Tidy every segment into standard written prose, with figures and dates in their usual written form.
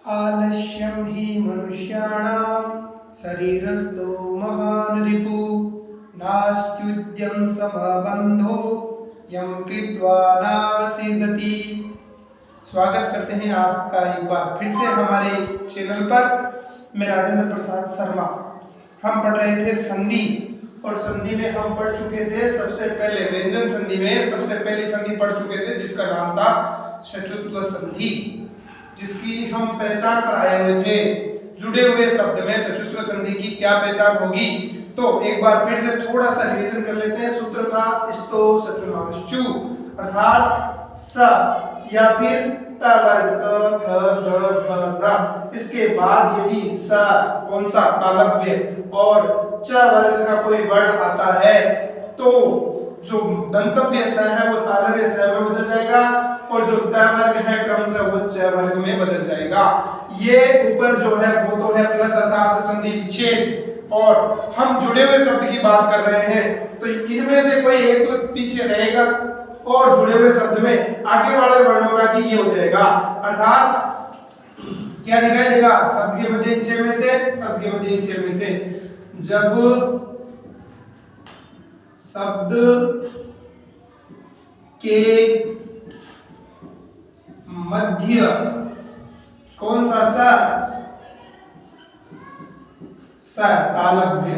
आलस्यं हि मनुष्याणां शरीरस्थो महान् रिपुः नास्त्युद्यं समबन्धो यं कृत्वा नावसीदति। स्वागत करते हैं आपका एक बार फिर से हमारे चैनल पर। मैं राजेंद्र प्रसाद शर्मा। हम पढ़ रहे थे संधि और संधि में हम पढ़ चुके थे सबसे पहले व्यंजन संधि में सबसे पहली संधि पढ़ चुके थे जिसका नाम था सचुत्व संधि, जिसकी हम पहचान पर आए हुए थे। जुड़े हुए शब्द में सचुत्व संधि की क्या पहचान होगी, तो एक बार फिर से थोड़ा सा रिवीजन कर लेते हैं। सूत्र था स्तो सचुनाश्चु, अर्थात स या फिर त वर्ग त थ ध ध न। इसके बाद यदि स कौन सा तालव्य और च वर्ग का कोई वर्ण आता है तो जो दंतव्य स है वो तालव्य स में बदल जाएगा और जो त वर्ग है क्रमशः वो च वर्ग में बदल जाएगा। ये ऊपर जो है वो तो है प्लस अर्थात संधि विच्छेद, और हम जुड़े हुए शब्द की बात कर रहे हैं तो इनमें से कोई एक तो पीछे रहेगा और जुड़े हुए शब्द में आगे वाले वर्णों का भी ये हो जाएगा। अर्थात क्या दिखाई देगा, शब्द के मध्य छेद में से, शब्द के मध्य छेद में से जब शब्द के मध्य कौन सा स तालव्य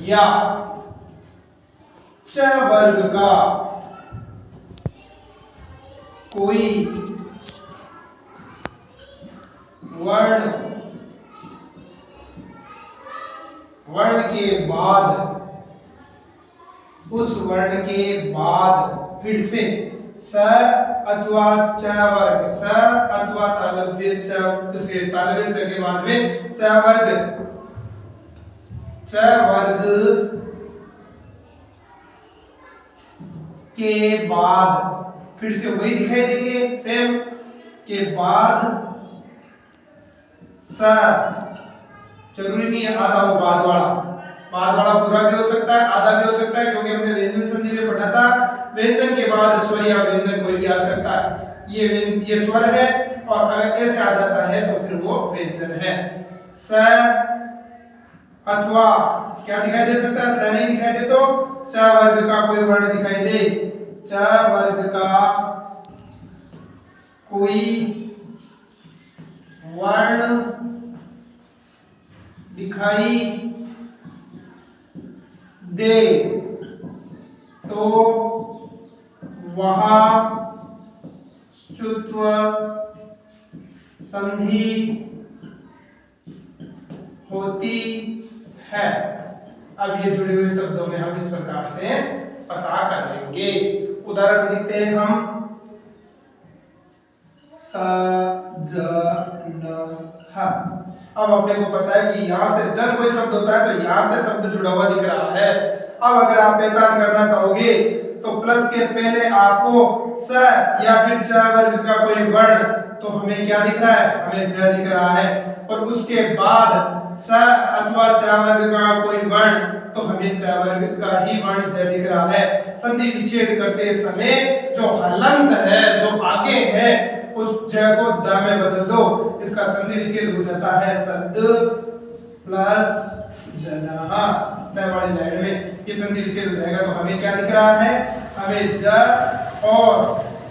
या च वर्ग का कोई वर्ण के बाद, उस वर्ण के बाद फिर से स अथवा च वर्ग, स अथवा तालव्य च, उसके तालव्य से के बाद में च वर्ग के बाद फिर से वही दिखाई देंगे सेम के बाद स, जरूरी नहीं है आधा हो बाद वाला पूरा भी हो सकता है आधा भी हो सकता है, क्योंकि हमने व्यंजन संधि में पढ़ा था व्यंजन के बाद स्वर या व्यंजन कोई भी आ सकता है। ये स्वर है और अगर ऐसे आ जाता है तो फिर वो व्यंजन है। स अथवा क्या दिखाई दे सकता है, स नहीं दिखाई दे तो च वर्ग का कोई वर्ण दिखाई दे, च वर्ग का कोई वर्ण दिखाई दे तो वहां सचुत्व संधि होती है। अब ये जुड़े हुए शब्दों में हम इस प्रकार से पता कर लेंगे। उदाहरण देखते हैं हम, स ज न ह। अब अपने को पता है कि यहाँ से जन कोई शब्द होता है तो यहाँ से शब्द जुड़ा हुआ दिख रहा है। अब अगर आप पहचान करना चाहोगे तो प्लस के पहले आपको स या फिर च वर्ग का कोई वर्ण, तो हमें क्या दिख रहा है, हमें ज दिख रहा है, और उसके बाद स अथवा च वर्ग का कोई वर्ण तो हमें च वर्ग का ही वर्ण ज दिख रहा है। संधि विच्छेद करते समय जो हलंत है, जो आगे है, उस ज को द में बदल दो, इसका संधि विच्छेद हो जाता है सद प्लस जनः। द वाली लाइन में ये संधि विच्छेद हो जाएगा तो हमें क्या दिख रहा है, हमें ज और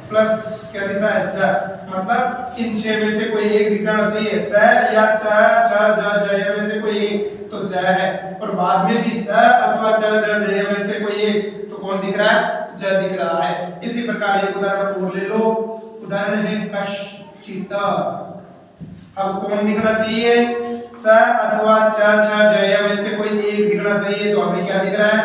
प्लस क्या दिख रहा है ज, मतलब इन छह में से कोई एक दिख जाना चाहिए, स या च छ ज ज में से कोई एक तो ज है, और बाद में भी स अथवा च ज ज में से कोई एक तो कौन दिख रहा है, ज दिख रहा है। इसी प्रकार एक उदाहरण और ले लो। उदाहरण है कश्चित। अब कौन दिखना चाहिए, स अथवा च छ ज में से कोई एक दिखना चाहिए, तो हमें क्या दिख रहा है,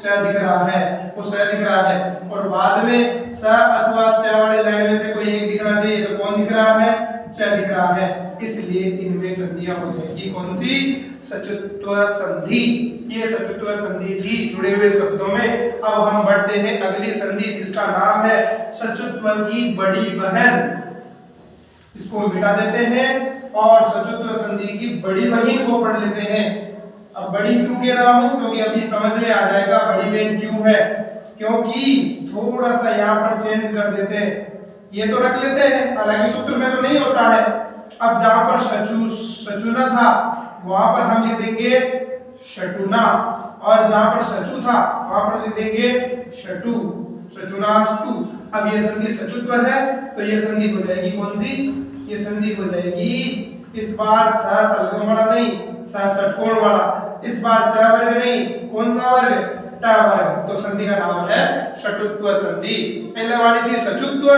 च दिख रहा है, वो स दिख रहा है, और बाद में स अथवा च वाले लाइन में से कोई एक दिखना चाहिए, तो कौन दिख रहा है, च दिख रहा है। इसलिए इनमें संधियां हो जाएगी कौन सी, सचुत्व संधि। ये सचुत्व संधि थी जुड़े हुए शब्दों में। अब हम बढ़ते हैं अगली संधि जिसका नाम है सचुत्व की बड़ी बहन। इसको मिटा देते हैं और सचुत्व संधि की बड़ी बहन को पढ़ लेते हैं। अब बड़ी क्यों कह रहा हूं, क्योंकि अभी समझ में आ जाएगा बड़ी बहन क्यों है, क्योंकि थोड़ा सा यहाँ पर चेंज कर देते हैं। ये तो रख लेते हैं, हालांकि सूत्र में तो नहीं होता है। अब जहां पर शचुना था वहां पर हम लिख देंगे शटुना, और जहां पर शचु था वहां पर लिख देंगे शटु, शचुनाष्टु। अब ये संधि सचुत्व है तो ये संधि हो जाएगी कौन सी? ये संधि हो जाएगी इस बार स सलगम वाला नहीं, स षटकोण वाला, इस बार च वर्ग नहीं, कौन सा वर्ग? ट वर्ग। तो संधि का नाम है शटुत्व संधि। पहले वाली थी सचुत्व,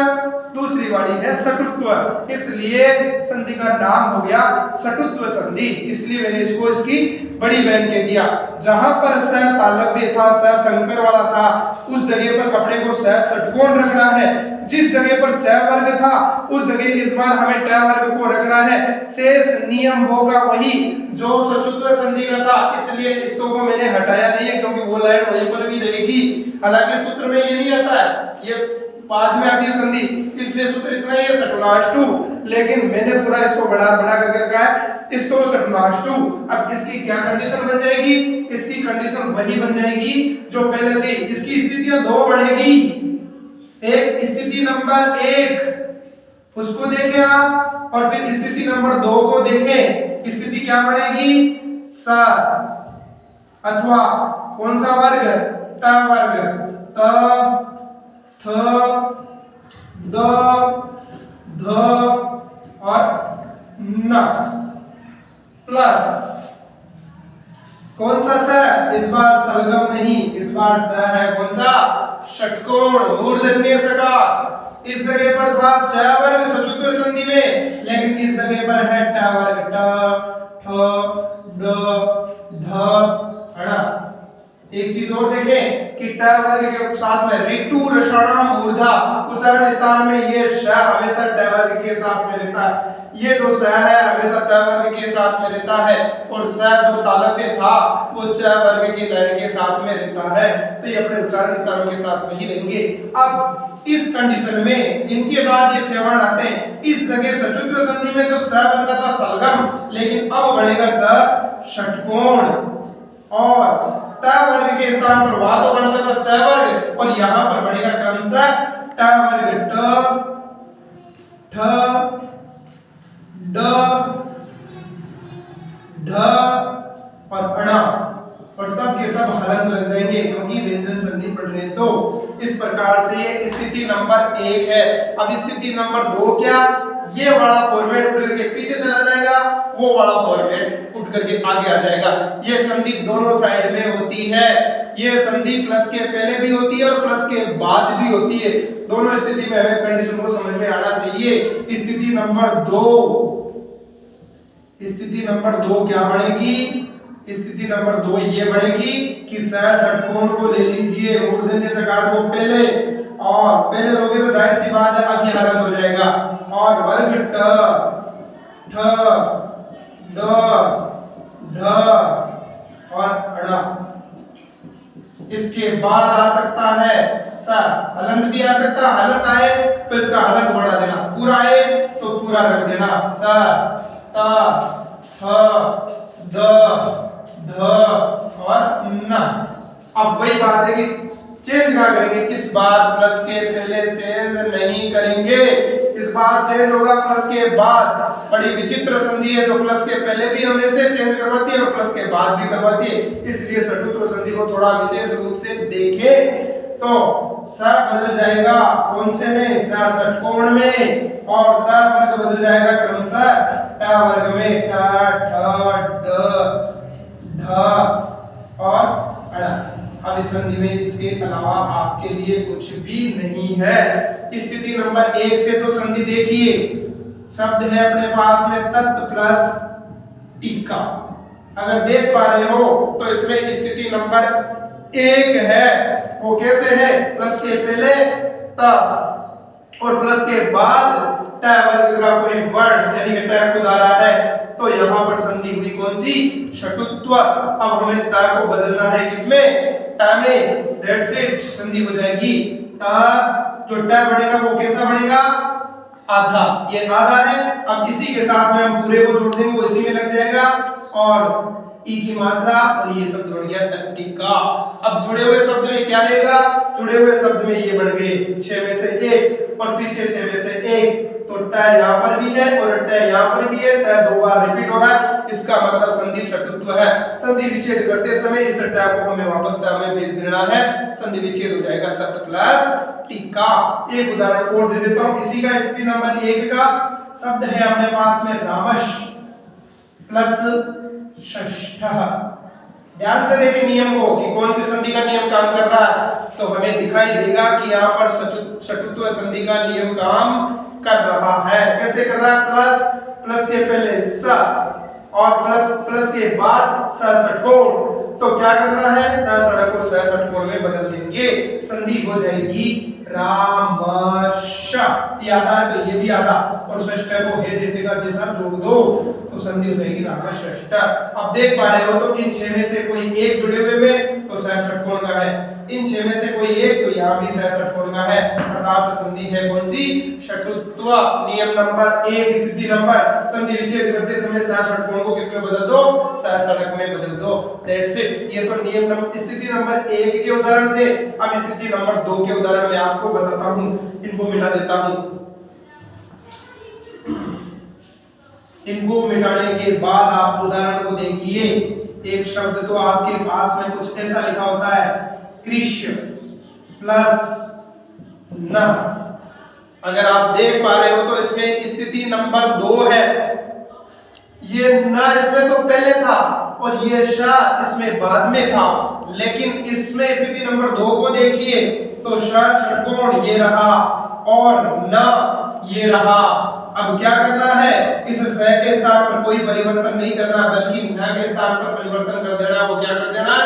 दूसरी वाली है सटुत्व, इसलिए संधि का नाम हो गया सटुत्व संधि। इसलिए मैंने इसको इसकी बड़ी बहन कह दिया। जहां पर स तालव्य था, स संकर वाला था, उस जगह पर कपड़े को स षटकोण रखना है। जिस जगह पर च वर्ग था उस जगह इस बार हमें ट वर्ग को रखना है। शेष नियम होगा वही जो सचुत्व संधि का था, इसलिए इस को मैंने हटाया नहीं है क्योंकि वो लाइन वहीं पर भी रहेगी। हालांकि सूत्र में ये नहीं आता है, ये बाद में आती है संधि, इसलिए सूत्र इतना ही है सटुनाष्टु, लेकिन मैंने पूरा इसको बढ़ा करके रखा है इस्तो सटुनाष्टु। अब इसकी क्या कंडीशन बन जाएगी? इसकी कंडीशन वही बन जाएगी जो पहले थी। इसकी स्थितियां दो बढ़ेगी। एक स्थिति नंबर 1 उसको देखें आप, और फिर स्थिति नंबर 2 को देखें। स्थिति क्या बढ़ेगी? स अथवा कौन सा वर्ग? ट वर्ग। त थ द ध और न प्लस कौन सा स? इस बार सलगम नहीं, इस बार स है कौन सा? षटकोण, मूर्धन्य सकार। इस जगह पर था च वर्ग सचुत्व संधि में, लेकिन इस जगह पर है ट वर्ग। ट ठ ड ध ण। एक चीज और देखें कि ट वर्ग के साथ में ऋतु रषणा मूर्धा उच्चारण स्थान में ये श हमेशा ट वर्ग के साथ में रहता है। ये जो स है हमेशा त वर्ग के साथ में रहता है, और स जो तालव्य था वो च वर्ग की लड़ के साथ में रहता है, तो ये अपने उच्चारण स्थानों के साथ में ही रहेंगे। अब इस कंडीशन में इनके बाद ये 6 वर्ण आते हैं। इस जगह सचुत्व संधि में तो स बनता था सलगम, लेकिन अब बनेगा स षटकोण, और त वर्ग के स्थान पर वहां तो बनता था च वर्ग, और यहां पर बनेगा क्रमशः ट वर्ग। ट ठ ड ढ और अणा, और सब के सब हलन लग जाएंगे क्योंकि व्यंजन संधि पढ़ रहे हैं। तो इस प्रकार से ये स्थिति नंबर 1 है। अब स्थिति नंबर 2 क्या? ये वाला फॉर्मेट उठ करके पीछे चला जाएगा, वो वाला फॉर्मेट उठ करके आगे आ जाएगा। ये संधि दोनों साइड में होती है। ये संधि प्लस के पहले भी होती है और प्लस के बाद भी होती है। दोनों स्थिति में हमें कंडीशन को समझ में आना चाहिए। स्थिति नंबर 2, स्थिति नंबर 2 क्या बनेगी? स्थिति नंबर 2 ये बनेगी कि स षटकोण को ले लीजिए, मूर्धन्य सकार को पहले, और पहले लोगे तो जाहिर सी बात है अब ये हलन हो जाएगा, और वर्ग ट ठ ड ढ और अणा। इसके बाद आ सकता है स, हलंत भी आ सकता है। हलंत आए तो इसका हलंत बढ़ा देना, पूरा आए तो पूरा रख देना। स त थ द ध और न। अब वही बात है कि चेंज क्या करेंगे? इस बार प्लस के पहले चेंज नहीं करेंगे, इस बार चेंज होगा प्लस के बाद। बड़ी विचित्र संधि है जो प्लस के पहले भी हमेशा चेंज करवाती है और प्लस के बाद भी करवाती है, इसलिए सटुत्व संधि को थोड़ा विशेष रूप से देखें। तो स बदल जाएगा कौन से में? स षटकोण में, और त वर्ग बदल जाएगा क्रमशः ट वर्ग में। ट ठ ड ढ और अण। अब इस संधि में इसके अलावा आपके लिए कुछ भी नहीं है। स्थिति नंबर 1 से तो संधि देखिए, शब्द है अपने पास में तत् प्लस टीका। अगर देख पा रहे हो तो इसमें स्थिति नंबर 1 है, वो कैसे है? प्लस के पहले त और प्लस के बाद ट वर्ग का कोई वर्ण यानी कि ट खुद आ रहा है, तो यहाँ पर संधि हुई कौन सी? षटुत्व। अब हमें ट को बदलना है किसमें? ट में। दैट्स इट, संधि हो जाएगी ट। जो ट बनेगा वो कैसा बनेगा? आधा। ये आधा है, अब इसी के साथ में हम पूरे को जोड़ देंगे, वो इसी में लग जाएगा, और ई की मात्रा और ये शब्द बन गया तट्टिका। अब जुड़े हुए शब्द में क्या रहेगा? जुड़े हुए शब्द में ये बन गए 6 में से 1 और पीछे 6 में से 1, तो ट यहाँ पर भी है और ट यहाँ पर भी है। ट 2 बार रिपीट हो रहा है, इसका मतलब संधि षटुत्व है। संधि विच्छेद करते समय इस ट को हमें वापस ट में भेज देना है, संधि विच्छेद हो जाएगा तत् प्लस टिका। एक उदाहरण और दे देता हूं इसी का, स्थिति नंबर 1 का शब्द है अपने पास में रामश प्लस षष्ठः। ध्यान से देखिए नियम को कि कौन सी संधि का नियम काम कर रहा है, तो हमें दिखाई देगा कि यहाँ पर षटुत्व संधि का नियम काम कर रहा है। कैसे कर रहा है? प्लस, प्लस के पहले स और प्लस, प्लस के बाद स षटकोण। तो क्या करना है? स षटक को स षटकोण में बदल देंगे, संधि हो जाएगी रामश। ये आधा है तो ये भी आधा, और षष्ठ को हे जैसे का जैसा जोड़ दो तो संधि हो जाएगी रामषष्ठ। अब देख पा रहे हो तो इन 6 में से कोई एक जुड़े हुए में तो स षटकोण का है, इन 6 में से कोई एक तो यहाँ भी स षटकोण का है, अर्थात संधि है कौन सी? षटुत्व। नियम नंबर 1, स्थिति नंबर, संधि विच्छेद करते समय स षटकोण को किसमें बदल दो? स षटक में बदल दो। That's it. ये तो नियम नंबर स्थिति नंबर 1 के उदाहरण थे। अब स्थिति नंबर 2 के उदाहरण में आपको बताता हूँ, इनको मिटा देता हूँ। इनको मिटाने के बाद आप उदाहरण को देखिए। एक शब्द तो आपके पास में कुछ ऐसा लिखा होता है, कृष्ण प्लस न। अगर आप देख पा रहे हो तो इसमें स्थिति नंबर 2 है, ये न इसमें तो पहले था और ये श इसमें बाद में था, लेकिन इसमें स्थिति नंबर 2 को देखिए तो ष षटकोण ये रहा और न ये रहा। अब क्या करना है? इस स के स्थान पर कोई परिवर्तन नहीं करना, बल्कि न के स्थान पर परिवर्तन कर देना। वो क्या कर देना?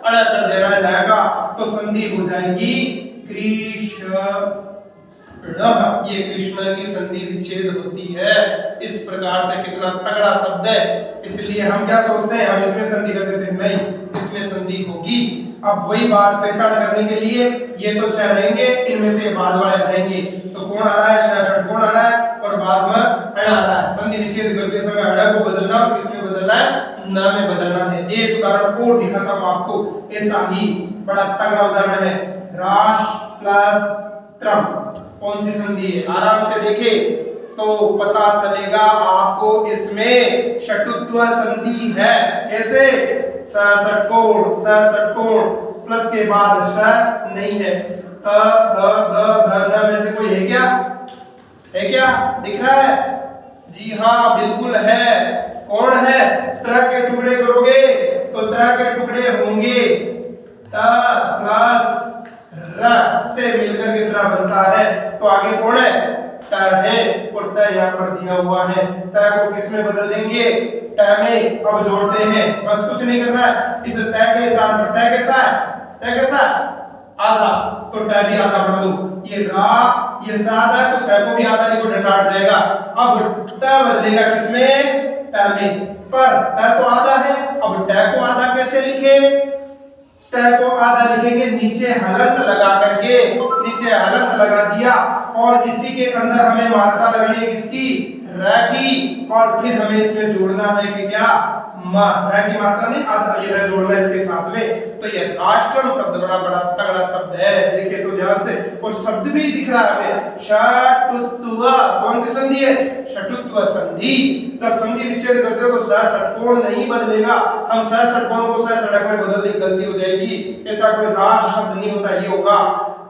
अड़ा कर देना है न का, तो संधि हो जाएगी कृष्ण। ये कृष्ण की संधि विच्छेद होती है। इस प्रकार से कितना तगड़ा शब्द है, इसलिए हम क्या सोचते हैं, हम इसमें संधि कर देते हैं, नहीं, इसमें संधि होगी। अब वही बात पहचान करने के लिए ये तो 6 रहेंगे, इनमें से बाद वाले रहेंगे, तो कौन आ रहा है? ष षटकोण आ रहा है और बाद में अण आ रहा है। संधि विच्छेद करते समय अण को बदलना और किसमें बदलना है? न में बदलना है। एक उदाहरण और दिखाता हूं आपको, ऐसा ही बड़ा तगड़ा उदाहरण है, राश प्लस त्रम। कौन सी संधि है? आराम से देखे तो पता चलेगा आपको, इसमें षटुत्व संधि है। कैसे? स षटकोण प्लस के बाद श नहीं है, त थ द ध न में से कोई है क्या? है क्या? दिख रहा है? जी हाँ, बिल्कुल है। कौन है? त्र के टुकड़े करोगे तो त्र के टुकड़े होंगे त प्लस र से मिलकर के त्र बनता है, तो आगे कौन है? त है, और त यहाँ पर दिया हुआ है। त को किस में बदल देंगे? ट में। अब जोड़ते हैं, बस कुछ नहीं करना है। इस त के स्थान पर त कैसा है? त कैसा? आधा, तो ट भी आधा बना दो। ये रा, ये स आधा है तो स को भी आधा लिखो, डंडा हट जाएगा। अब त बदलेगा किसमें? ट में। पर त तो आधा है, अब ट को आधा कैसे लिखे? ट को आधा लिखेंगे नीचे हलंत लगा करके, नीचे हलंत लगा दिया और इसी के अंदर हमें मात्रा लगानी है किसकी? र की, और फिर हमें इसमें जोड़ना है कि क्या? म। र की मात्रा नहीं, आधा ये र जोड़ना है इसके साथ में। तो ये राष्ट्रम शब्द बड़ा बड़ा तगड़ा शब्द है, देखिए तो ध्यान से, और शब्द भी दिख रहा है हमें, षटुत्व। कौन सी संधि है? षटुत्व संधि। जब संधि विच्छेद करते हो तो स षटकोण नहीं बदलेगा, हम स षटकोण को स षटक में बदल दे, गलती हो जाएगी। ऐसा कोई राष्ट्र शब्द नहीं होता, ये होगा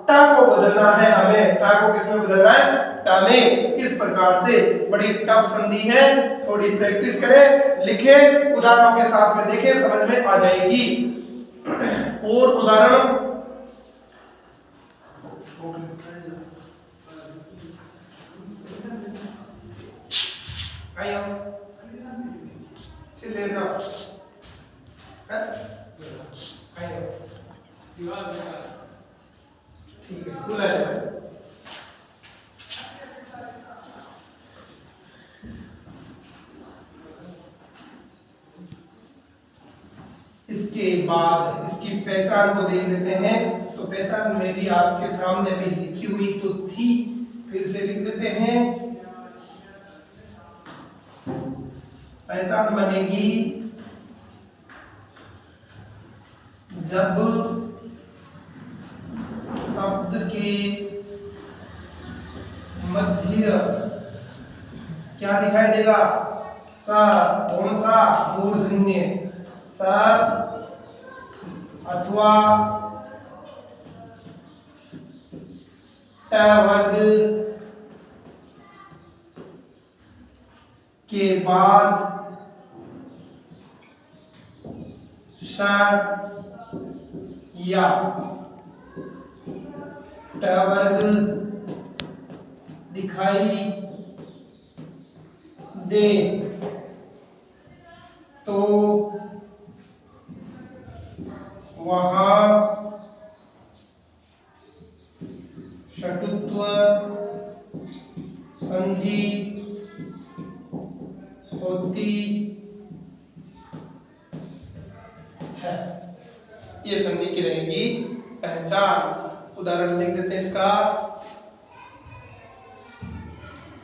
ट को बदलना है हमें। ट को किसमें बदलना है? ट में। इस प्रकार से बड़ी टफ संधि है, थोड़ी प्रैक्टिस करें, लिखे, उदाहरणों के साथ में देखें, समझ में आ जाएगी। और उदाहरण ठीक है, खुला है। इसके बाद इसकी पहचान को देख लेते हैं। तो पहचान मेरी आपके सामने भी लिखी हुई तो थी, फिर से लिख देते हैं। पहचान बनेगी जब शब्द के मध्य क्या दिखाई देगा, स, कौन सा, मूर्धन्य स अथवा ट वर्ग के बाद श या ट वर्ग दिखाई दे तो वहां षटुत्व संधि होती है। ये संधि की रहेगी पहचान। उदाहरण देख देते हैं इसका।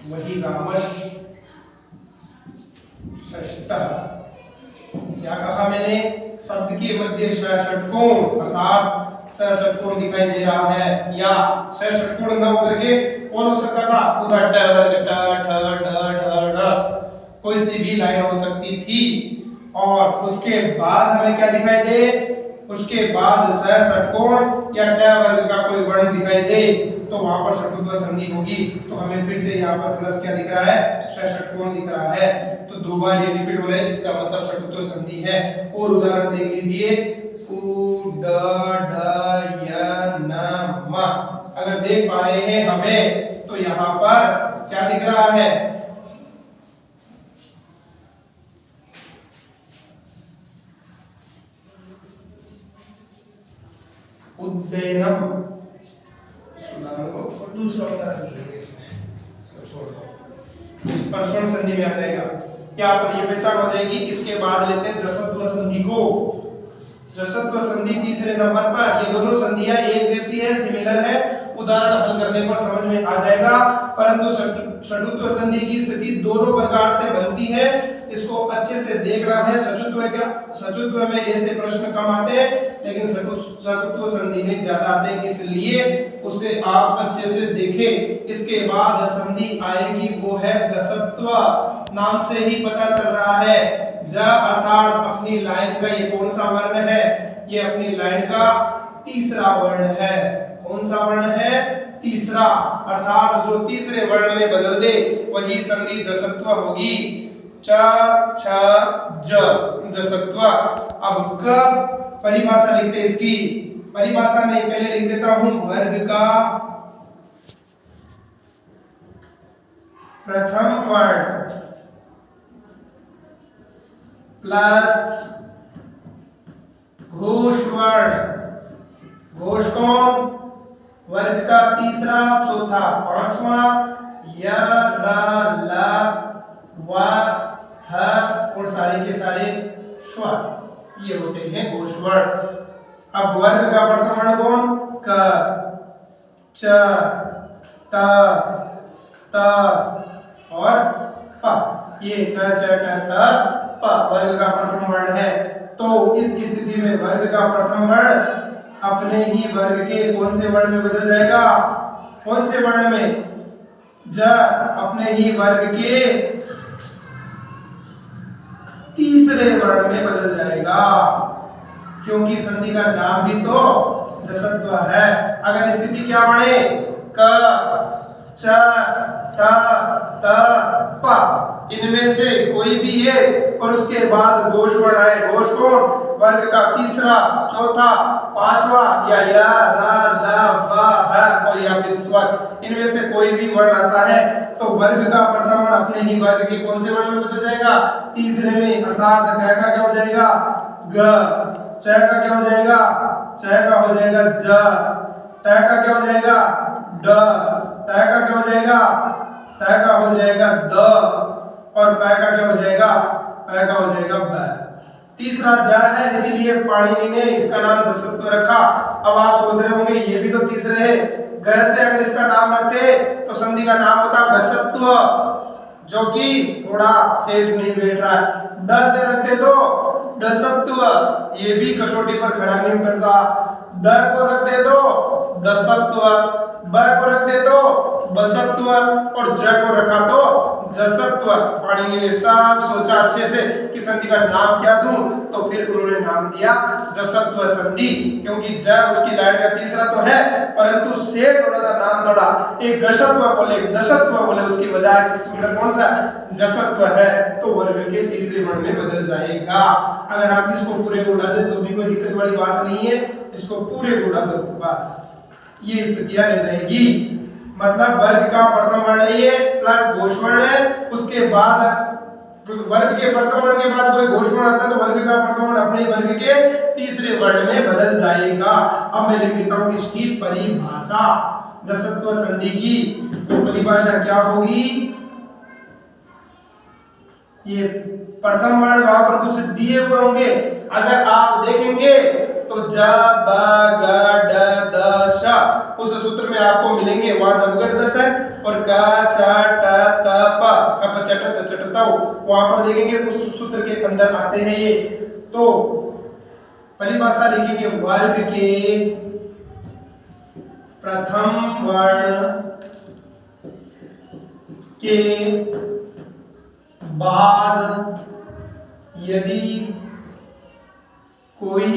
वही रामश षष्टः। क्या कहा मैंने, शब्द के मध्य षटकोण अर्थात षटकोण दिखाई दे रहा है, या षटकोण न होकर के कौन हो सकता था, पूरा ट वर्ग ट ठ ढ ढ ढ कोई सी भी लाइन हो सकती थी। और उसके बाद हमें क्या दिखाई दे, उसके बाद षटकोण या ट वर्ग का कोई वर्ण दिखाई दे तो वहां पर षटुत्व संधि होगी। तो हमें फिर से यहाँ पर प्लस क्या दिख रहा है, षटकोण दिख रहा है। तो दो बार ये रिपीट हो रहा है, इसका मतलब षटुत्व संधि है। और उदाहरण देख लीजिए, उ ड ढ य न म। अगर देख पा रहे हैं हमें तो यहाँ पर क्या दिख रहा है, उद्दयनम। उदाहरण को और दूसरा उदाहरण लेंगे, इसमें इसको छोड़ दो, परस्पर संधि में आ जाएगा। क्या पर ये पहचान हो जाएगी। इसके बाद लेते हैं जसत्व संधि को। जसत्व संधि तीसरे नंबर पर। ये दोनों संधियां एक जैसी है, सिमिलर है, उदाहरण हल करने पर समझ में आ जाएगा। परंतु षटुत्व संधि की स्थिति दोनों प्रकार से बनती है, इसको अच्छे से देखना है। सचुत्व में ऐसे प्रश्न कम आते हैं, लेकिन षटुत्व संधि में ज्यादा आते हैं, इसलिए उसे आप अच्छे से देखें। इसके बाद संधि आएगी, वो है जसत्व। नाम से ही पता चल रहा है, ज अर्थात अपनी लाइन का ये कौन सा वर्ण है, ये अपनी लाइन का तीसरा वर्ण है। कौन सा वर्ण है, तीसरा, अर्थात जो तीसरे वर्ण में बदल दे वही संधि जसत्व होगी। च छ ज जसत्व। अब कब परिभाषा लिखते हैं इसकी, परिभाषा नहीं पहले लिख देता हूं, वर्ग का प्रथम वर्ण प्लस घोष वर्ण। घोष कौन, वर्ग का तीसरा, चौथा, पांचवा, य र ल व ह और सारे के सारे स्वर, ये होते हैं घोष वर्ण। अब वर्ग का प्रथम वर्ण कौन, क च ट त और प। ये क च ट त प वर्ग का प्रथम वर्ण है। तो इस स्थिति में वर्ग का प्रथम वर्ण अपने ही वर्ग के कौन से वर्ण में बदल जाएगा, कौन से वर्ण में, ज अपने ही वर्ग के तीसरे वर्ण में बदल जाएगा, क्योंकि संधि का नाम भी तो जसत्व है। अगर स्थिति क्या बने, क च ट त प, इनमें से कोई भी एक और उसके बाद घोष वर्ण आए, घोष कौन, वर्ग का तीसरा, चौथा, पांचवा, या य र ल व ह और या फिर स्वर, इनमें से कोई भी वर्ण आता है तो वर्ग का प्रथम वर्ण अपने ही वर्ग के कौन से वर्ण में बदल जाएगा, तीसरे में। अर्थात क का क्या हो जाएगा, ग, च का क्या हो जाएगा, च का हो जाएगा ज, ट का क्या हो जाएगा, ड, त का क्या हो जाएगा, त का हो जाएगा द, और प का क्या हो जाएगा, प का हो जाएगा ब। तीसरा ज है, इसीलिए पाणिनि ने इसका नाम जसत्व रखा। अब आप सोच रहे होंगे ये भी तो तीसरे है, ग से अगर इसका नाम रखते तो संधि का नाम होता घसत्व, जो कि थोड़ा सेठ नहीं बैठ रहा है। ड से रखते तो दसत्व, ये भी कसौटी पर खरा नहीं उतरता। द को रख दे तो दसत्व, ब को रख दे तो बसत्व और ज को रखा तो जसत्व। पाणिनि ने सब सोचा अच्छे से कि संधि का नाम क्या दूं, तो फिर उन्होंने नाम दिया जसत्व संधि, क्योंकि ज उसकी लाइन का तीसरा तो है, परंतु से थोड़ा सा नाम थोड़ा एक गशत्व बोले दशत्व बोले, उसकी वजह सुंदर कौन सा जसत्व है, तो वर्ग के तीसरे वर्ण में बदल जाएगा। अगर आप इसको पूरे को उड़ा दे तो भी कोई दिक्कत वाली बात नहीं है, इसको पूरे को उड़ा दो बस ये स्थितियां रह जाएगी। मतलब वर्ग का प्रथम वर्ण ये प्लस घोष वर्ण है, उसके बाद वर्ग के प्रथम वर्ण के बाद कोई घोष वर्ण आता है तो वर्ग का प्रथम वर्ण अपने वर्ग के तीसरे वर्ण में बदल जाएगा। अब मैं लिख देता हूं इसकी परिभाषा जसत्व संधि की। तो परिभाषा क्या होगी, ये प्रथम वर्ण वहां पर कुछ दिए हुए होंगे, अगर आप देखेंगे तो ज ब ग ड द श उस सूत्र में आपको मिलेंगे, वहां जबगढ़ दस है और क च ट त प ख प च ट त च ट त वहां पर देखेंगे उस सूत्र के अंदर आते हैं ये। तो परिभाषा लिखेंगे वर्ग के प्रथम वर्ण के बाद यदि कोई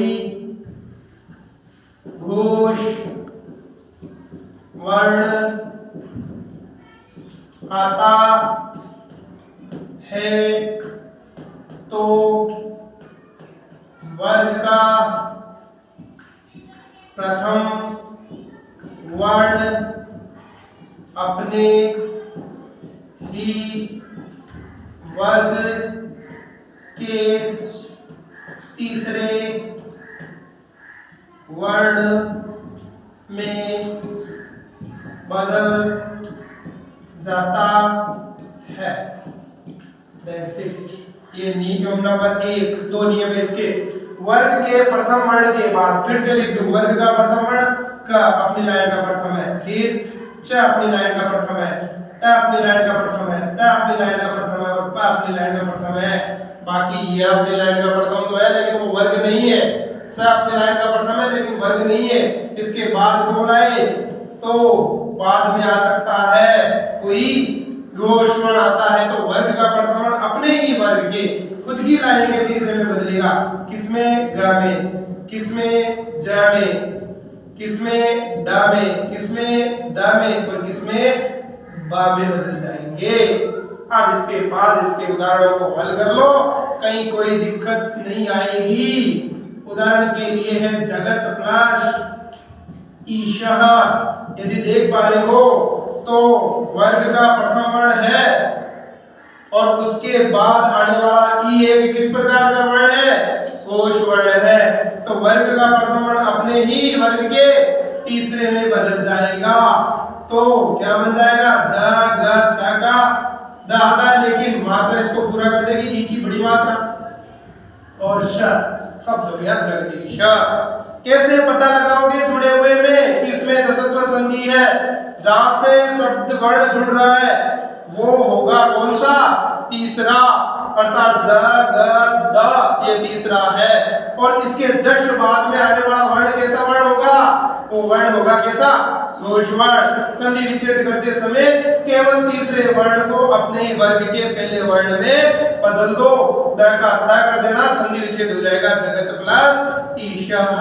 घोष वर्ण आता है तो वर्ग का प्रथम वर्ण अपने ही वर्ग के तीसरे वर्ण में बदल जाता है। That's it। ये नियम नंबर 1, 2 नियम है इसके। वर्ग के प्रथम वर्ण के बाद फिर से लिख दूं, वर्ग का प्रथम वर्ण क अपनी लाइन का प्रथम है, फिर च अपनी लाइन का प्रथम है, ट अपनी लाइन का प्रथम है, त अपनी लाइन का प्रथम है और प अपनी लाइन का प्रथम है। बाकी ये अपनी लाइन का प्रथम तो है लेकिन वो वर्ग नहीं है, स अपनी लाइन का प्रथम है लेकिन वर्ग नहीं है। इसके बाद कौन आए, तो बाद में आ सकता है कोई घोष वर्ण आता है तो वर्ग का प्रथम वर्ण अपने ही वर्ग के खुद की लाइन के तीसरे में बदलेगा। किसमें, ग में, किसमें, ज में, किसमें, ड में, किसमें, द में और किसमें, ब में बदल जाएंगे। अब इसके बाद इसके उदाहरणों को हल कर लो, कहीं कोई दिक्कत नहीं आएगी। उदाहरण के लिए है जगत प्लस ईशः। यदि देख पा रहे हो तो वर्ग का प्रथम वर्ण है और उसके बाद आने वाला ई एक किस प्रकार का वर्ण है, घोष वर्ण है, तो वर्ग का प्रथम वर्ण अपने ही वर्ग के तीसरे में बदल जाएगा। तो क्या बन जाएगा, ज ग त का द आता है लेकिन मात्रा इसको पूरा कर देगी ई की बड़ी मात्रा और श शब्द हो गया जगदीश। कैसे पता लगाओगे जुड़े हुए में कि इसमें जसत्व संधि है, जहां से शब्द वर्ण जुड़ रहा है वो होगा कौन सा, तीसरा, अर्थात ज ग द ये तीसरा है और इसके जस्ट बाद में आने वाला वर्ण कैसा वर्ण होगा, वो वर्ण होगा कैसा, घोष वर्ण। संधि विच्छेद करते समय केवल तीसरे वर्ण को अपने ही वर्ग के पहले वर्ण में बदल दो, द का द कर देना, संधि विच्छेद हो जाएगा जगत प्लस ईशः।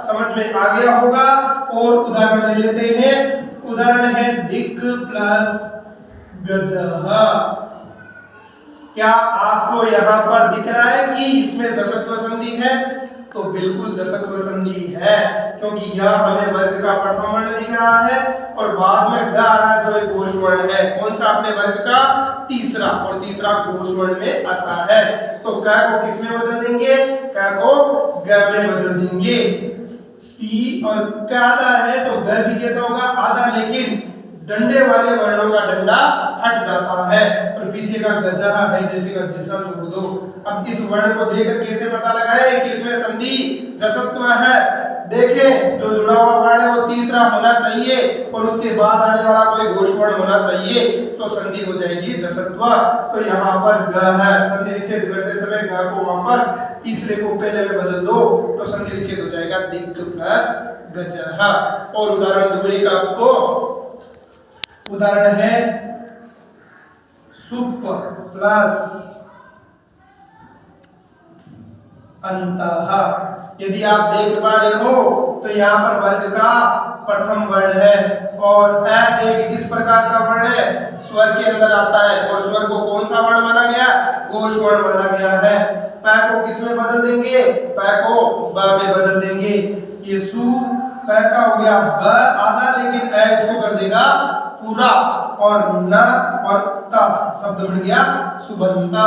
समझ में आ गया होगा। और उदाहरण ले लेते हैं, उदाहरण है दिक् प्लस गजः। क्या आपको यहाँ पर दिख रहा है कि इसमें जसत्व संधि है, तो बिल्कुल जसत्व संधि है, क्योंकि यह हमें वर्ग का प्रथम वर्ण दिख रहा है और बाद में ग आ रहा है जो एक घोष वर्ण है, कौन सा, अपने वर्ग का तीसरा, और तीसरा घोष वर्ण में आता है। तो क को किस में बदल देंगे, क को ग में बदल देंगे। ई और क आधा है तो ग भी कैसा होगा, आधा, लेकिन डंडे वाले वर्णों का डंडा हट जाता है और पीछे का गजह है जैसे का जैसा जोड़ दो। अब इस वर्ण को देखकर कैसे पता लगाए कि इसमें संधि जसत्व है, देखें जो जुड़ा हुआ वर्ण है वो तीसरा होना चाहिए और उसके बाद आने वाला कोई घोष वर्ण होना चाहिए, तो संधि हो जाएगी जसत्व। तो यहाँ पर ग है, संधि विच्छेद करते समय ग को वापस तीसरे को पहले में बदल दो तो संधि विच्छेद हो जाएगा दिक् प्लस गजः। और उदाहरण 2 का आपको उदाहरण है सुप प्लस अंतः। यदि आप देख पा रहे हो तो यहाँ पर वर्ग का प्रथम वर्ण है और एक किस प्रकार का वर्ण है, स्वर के अंदर आता है और स्वर को कौन सा वर्ण माना गया, घोष वर्ण माना गया है। पै को किस में बदल देंगे, पै को ब में बदल देंगे। ये सु पै का हो गया ब आधा, लेकिन ऐ इसको कर देगा पूरा और न और ता शब्द बन गया सुबंता।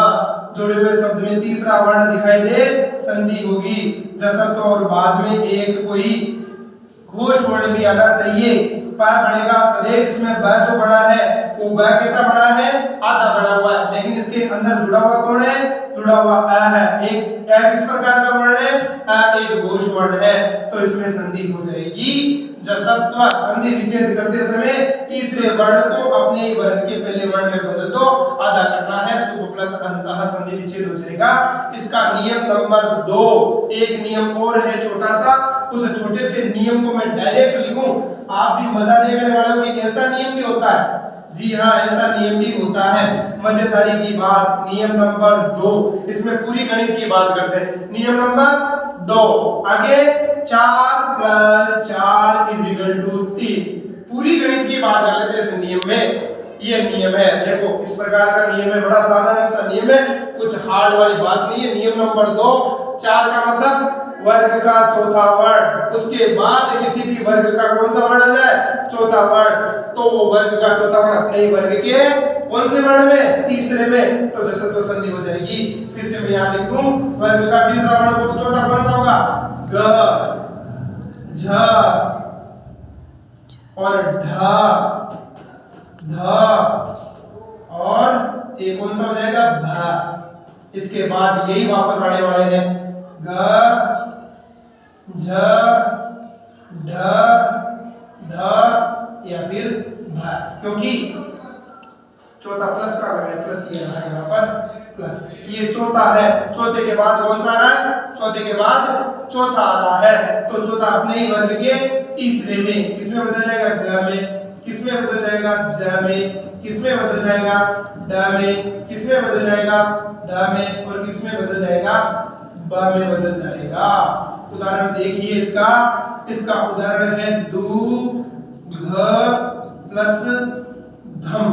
जुड़े हुए शब्द में तीसरा वर्ण दिखाई दे संधि होगी। जसत्व और बाद में एक कोई घोष वर्ण भी आना चाहिए। पा बनेगा सदैव, इसमें ब जो बड़ा है वो ब कैसा बड़ा है, आधा बड़ा हुआ है, लेकिन इसके अंदर जुड़ा हुआ कौन है, जुड़ा हुआ अ है। एक अ किस प्रकार का वर्ण है, अ एक घोष वर्ण है, तो इसमें संधि हो जाएगी जसत्व। संधि विच्छेद करते समय तीसरे वर्ण को अपने ही वर्ग के पहले वर्ण में बदल दो, आधा करना है, सुप प्लस अंतः संधि विच्छेद हो जाएगा। इसका नियम नंबर 2, एक नियम और है छोटा सा, उस छोटे से नियम को मैं डायरेक्ट लिखूं, आप भी मजा देखने वाले हो कि ऐसा नियम भी होता है। जी हाँ, ऐसा नियम भी होता है। मजेदारी की बात, नियम नंबर 2, इसमें पूरी गणित की बात करते हैं। नियम नंबर 2 आगे 4 + 4 = 3। पूरी गणित की बात कर लेते हैं इस नियम में। ये नियम है, देखो इस प्रकार का नियम है, बड़ा साधारण सा नियम है, कुछ हार्ड वाली बात नहीं है। नियम नंबर 2, 4 का मतलब वर्ग का चौथा वर्ण, उसके बाद किसी भी वर्ग का कौन सा वर्ण आ जाए, चौथा वर्ण, तो वो वर्ग का चौथा वर्ण अपने ही वर्ग के कौन से वर्ण में, तीसरे में, तो जसत्व संधि हो जाएगी। फिर से मैं यहाँ लिख दूं, वर्ग का तीसरा वर्ण को चौथा कौन सा होगा, ग झ और ढ ध और ये कौन सा हो जाएगा, भ। इसके बाद यही वापस आने वाले हैं, ग झ ढ ध या फिर भ, क्योंकि चौथा प्लस का लगा है, प्लस ये है यहाँ पर प्लस, ये चौथा है, चौथे के बाद कौन सा आ रहा है, चौथे के बाद चौथा आ रहा है, तो चौथा अपने ही वर्ग के तीसरे में किसमें बदल जाएगा, ग में, किसमें बदल जाएगा, ज में, किसमें बदल जाएगा, ड में, किसमें बदल जाएगा, ध में, और किसमें बदल जाएगा, ब में बदल जाएगा। उदाहरण देखिए इसका, इसका उदाहरण है दू घ प्लस धम।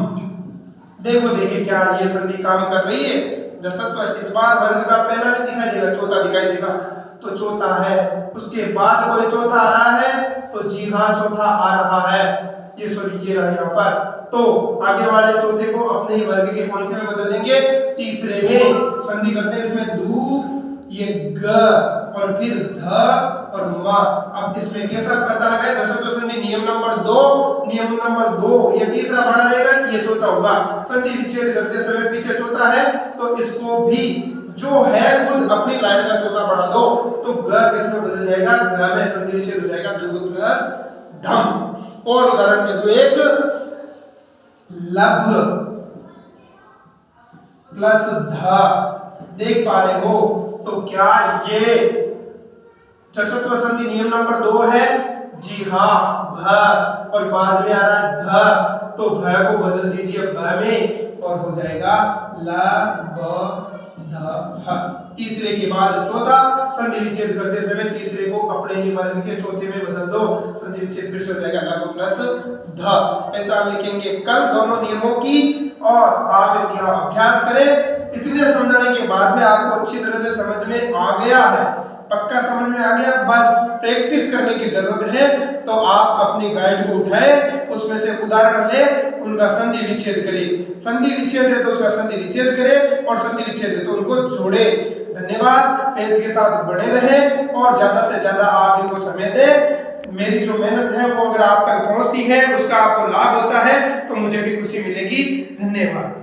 देखो देखिए क्या ये संधि काम कर रही है। जसत्व इस बार वर्ग का पहला नहीं दिखाई देगा, चौथा दिखाई देगा, तो चौथा है, उसके बाद कोई चौथा आ रहा है, तो जी हाँ चौथा आ रहा है, ये सॉरी ये रहा यहाँ पर, तो आगे वाले चौथे को अपने ही वर्ग के कौन से में बदल देंगे, तीसरे में। संधि करते हैं इसमें दू, ये ग और फिर ध और म। अब इसमें कैसा पता लगाए, जसत्व संधि नियम नंबर 2, नियम नंबर 2, ये तीसरा बड़ा रहेगा, ये चौथा होगा। संधि विच्छेद करते समय पीछे चौथा है, तो इसको भी जो है खुद अपनी लाइन का चौथा बढ़ा दो, तो ग किसमें बदल जाएगा, ग में संधि विच्छेद हो जाएगा, दुग प्लस धम। और उदाहरण के दो, एक लभ प्लस ध, देख पा रहे हो, तो क्या ये जसत्व संधि नियम नंबर 2 है, जी हाँ, भ और बाद में आ रहा है ध, तो भ को बदल दीजिए ब में और हो जाएगा ल ब ध ह। तीसरे के बाद चौथा, संधि विच्छेद करते समय तीसरे को अपने ही वर्ग के चौथे में बदल दो, संधि विच्छेद फिर से हो जाएगा ल प्लस ध। पहचान लिखेंगे कल दोनों नियमों की, और आप इनका अभ्यास करें। इतने समझाने के बाद में आपको अच्छी तरह से समझ में आ गया है, पक्का समझ में आ गया, बस प्रैक्टिस करने की जरूरत है। तो आप अपनी गाइड को उठाएं, उसमें से उदाहरण ले, उनका संधि विच्छेद करें। संधि विच्छेद है तो उसका संधि विच्छेद करें, और संधि विच्छेद है तो उनको जोड़े। धन्यवाद, पेज के साथ बने रहें और ज्यादा से ज्यादा आप इनको समय दें। मेरी जो मेहनत है वो अगर आप तक पहुंचती है, उसका आपको लाभ होता है, तो मुझे भी खुशी मिलेगी। धन्यवाद।